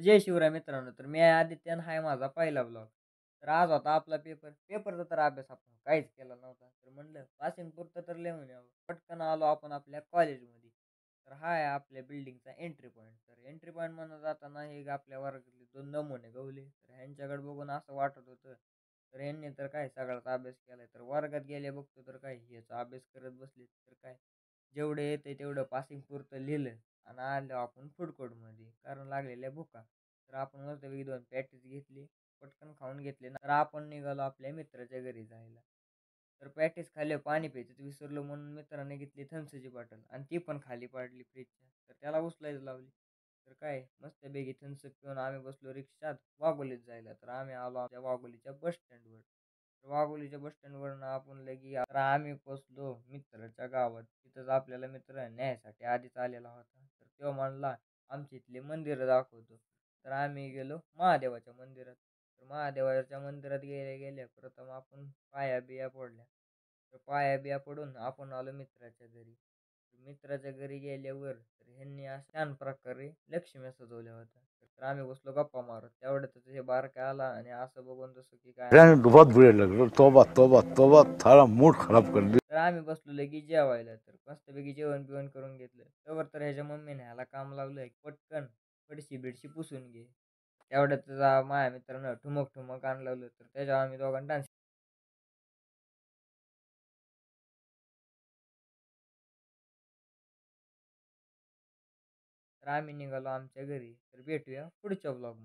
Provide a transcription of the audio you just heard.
जय शिवराय मित्रांनो. तर मी आहे आदित्य आणि हा आहे माझा पहिला ब्लॉग. तर आज होता आपला पेपर. पेपरचा तर अभ्यास आपण काहीच केला नव्हता. तर म्हणलं पासिंग पुरतं तर लिहून यावं. पटकन आलो आपण आपल्या कॉलेजमध्ये. तर हा आहे आपल्या बिल्डिंगचा एंट्री पॉईंट. तर एंट्री पॉईंट म्हणून जाताना हे आपल्या वर्गातले 2 नमुने गवले. तर ह्यांच्याकडे बघून असं वाटत होतं. तर यांनी तर काय सगळाच अभ्यास केलाय. तर वर्गात गेले बघतो तर काय ह्याचा अभ्यास करत बसले. तर काय जेवढे येते तेवढं पासिंग पुरतं लिहिलं. आणि आलो आपण फूड कोर्टमध्ये कारण लागलेल्या भुका. तर आपण मस्तपैकी 2 पॅटीस घेतली, पटकन खाऊन घेतले ना, तर आपण निघालो आपल्या मित्राच्या घरी जायला. तर पॅटीस खाल्ले, पाणी प्यायचं विसरलो म्हणून मित्राने घेतली थम्सची बॉटल आणि ती पण खाली पाडली फ्रीजच्या. तर त्याला उचलायला लावली. तर काय मस्तपैकी थम्स पिऊन आम्ही बसलो रिक्षात वाघोलीत जायला. तर आम्ही आलो आमच्या वाघोलीच्या बस स्टँडवर. वाघोलीच्या बस स्टँडवरनं आपण लगी तर आम्ही पोचलो मित्राच्या गावात. तिथंच आपल्याला मित्र न्यायसाठी आधीच आलेला होता. तर तो म्हणला आमच्या इथले मंदिरं दाखवतो. तर आम्ही गेलो महादेवाच्या मंदिरात. तर महादेवाच्या मंदिरात गेल्या गेल्या प्रथम आपण पाया बिया पडल्या. तर पाया बिया पडून आपण आलो मित्राच्या घरी. मित्राच्या घरी गेल्यावर तर ह्यांनी अशा छान प्रकारे लक्ष्म्या सजवल्या होत्या. तर आम्ही बसलो गप्पा मारत. तेवढ्यातच हे बारका आला आणि असं बघून जसं की काय बहुत बुरे लग रहे, तौबा तौबा तौबा, थारा मूड खराब कर दिया. तर आम्ही बसलो लगी जेवायला. तर मस्तपैकी जेवण बिवण करून घेतलं. तोवर तर ह्याच्या मम्मीने ह्याला काम लावलंय पटकन फडशी बिडशी पुसून घे. तेवढ्यात माझ्या मित्रानं ठुमक ठुमक आणलं लावलं. तर त्याच्यावर आम्ही दोघांनी डान्स. तर आम्ही निघालो आमच्या घरी. तर भेटूया पुढच्या ब्लॉगमध्ये.